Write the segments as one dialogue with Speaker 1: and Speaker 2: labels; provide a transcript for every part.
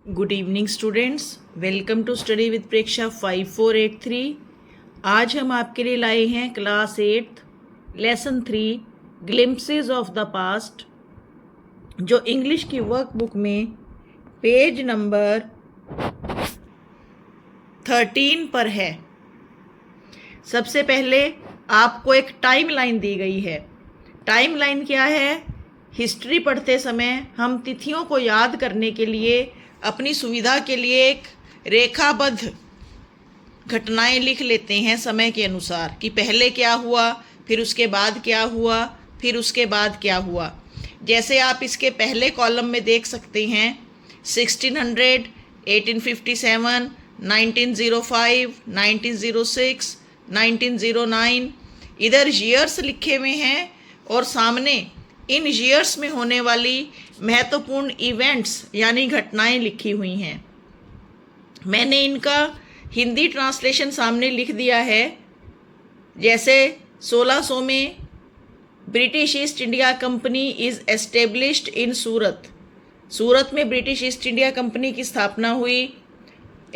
Speaker 1: Good evening students, welcome to study with Preksha 5483। आज हम आपके लिए लाए हैं class 8 lesson 3 glimpses of the past, जो इंग्लिश की वर्कबुक में पेज नंबर 13 पर है। सबसे पहले आपको एक टाइम लाइन दी गई है। टाइम लाइन क्या है? हिस्ट्री पढ़ते समय हम तिथियों को याद करने के लिए अपनी सुविधा के लिए एक रेखाबद्ध घटनाएं लिख लेते हैं समय के अनुसार कि पहले क्या हुआ, फिर उसके बाद क्या हुआ, फिर उसके बाद क्या हुआ। जैसे आप इसके पहले कॉलम में देख सकते हैं 1600, 1857, 1905, 1906, 1909 इधर ईयर्स लिखे हुए हैं और सामने इन ईयर्स में होने वाली महत्वपूर्ण इवेंट्स यानी घटनाएं लिखी हुई हैं। मैंने इनका हिंदी ट्रांसलेशन सामने लिख दिया है। जैसे 1600 में British East India Company is established in Surat. Surat में ब्रिटिश ईस्ट इंडिया कंपनी की स्थापना हुई।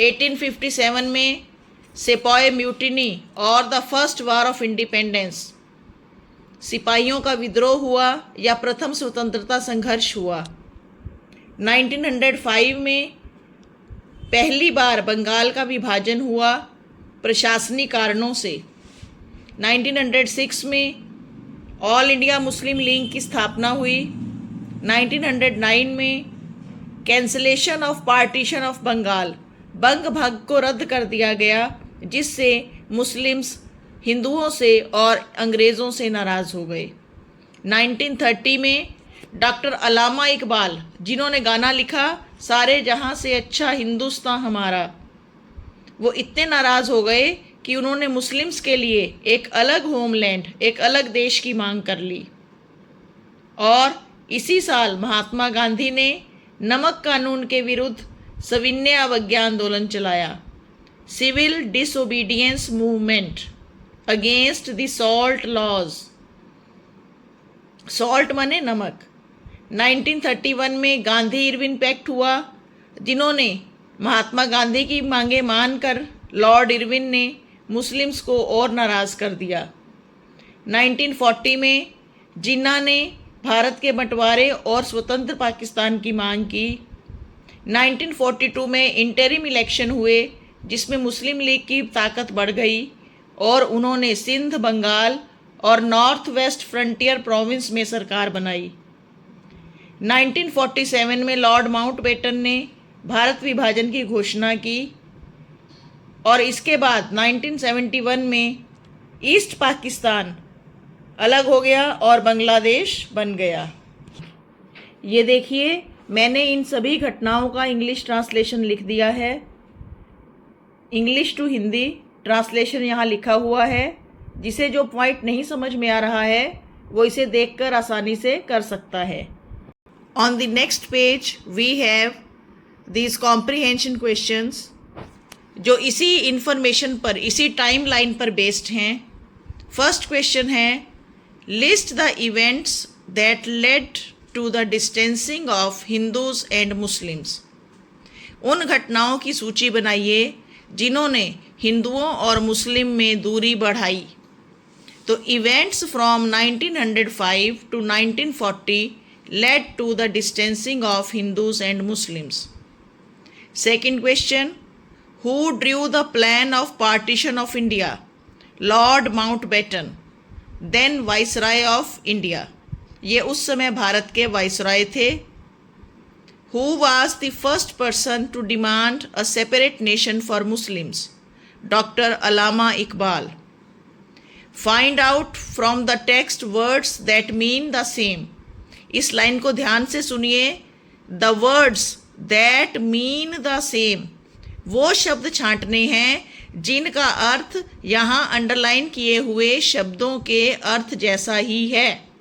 Speaker 1: 1857 में सिपाही म्यूटिनी और the first war of independence, सिपाहियों का विद्रोह हुआ या प्रथम स्वतंत्रता संघर्ष हुआ। 1905 में पहली बार बंगाल का विभाजन हुआ प्रशासनिक कारणों से। 1906 में ऑल इंडिया मुस्लिम लीग की स्थापना हुई। 1909 में cancellation of partition of Bengal, बंग भाग को रद्द कर दिया गया, जिससे मुस्लिम्स हिंदुओं से और अंग्रेज़ों से नाराज़ हो गए। 1930 में डॉक्टर अलामा इकबाल, जिन्होंने गाना लिखा सारे जहां से अच्छा हिंदुस्तान हमारा, वो इतने नाराज़ हो गए कि उन्होंने मुस्लिम्स के लिए एक अलग होमलैंड, एक अलग देश की मांग कर ली। और इसी साल महात्मा गांधी ने नमक कानून के विरुद्ध सविनय अवज्ञा आंदोलन चलाया, civil disobedience movement against the salt laws. Salt माने नमक। 1931 में गांधी इरविन पैक्ट हुआ, जिन्होंने महात्मा गांधी की मांगे मानकर लॉर्ड इरविन ने मुस्लिम्स को और नाराज़ कर दिया। 1940 में जिन्ना ने भारत के बंटवारे और स्वतंत्र पाकिस्तान की मांग की। 1942 में इंटरिम इलेक्शन हुए, जिसमें मुस्लिम लीग की ताकत बढ़ गई और उन्होंने सिंध, बंगाल और नॉर्थ वेस्ट फ्रंटियर प्रोविंस में सरकार बनाई। 1947 में लॉर्ड माउंटबेटन ने भारत विभाजन की घोषणा की और इसके बाद 1971 में ईस्ट पाकिस्तान अलग हो गया और बांग्लादेश बन गया। ये देखिए, मैंने इन सभी घटनाओं का इंग्लिश ट्रांसलेशन लिख दिया है। इंग्लिश टू हिंदी ट्रांसलेशन यहाँ लिखा हुआ है। जिसे जो पॉइंट नहीं समझ में आ रहा है वो इसे देखकर आसानी से कर सकता है। On the next page we have these comprehension questions, जो इसी इंफॉर्मेशन पर, इसी टाइम लाइन पर बेस्ड हैं। फर्स्ट क्वेश्चन है, list the events that led to the distancing of Hindus and Muslims. उन घटनाओं की सूची बनाइए जिन्होंने हिंदुओं और मुस्लिम में दूरी बढ़ाई। तो events from 1905 to 1940 led to the distancing of Hindus and Muslims. Second question, who drew the plan of partition of India? Lord Mountbatten, then viceroy of India. ये उस समय भारत के वाइसराय थे। Who was the first person to demand a separate nation for Muslims? Dr. Allama Iqbal. Find out from the text words that mean the same. इस line को ध्यान से सुनिए। The words that mean the same, वो शब्द छांटने हैं जिनका अर्थ यहाँ अंडरलाइन किए हुए शब्दों के अर्थ जैसा ही है।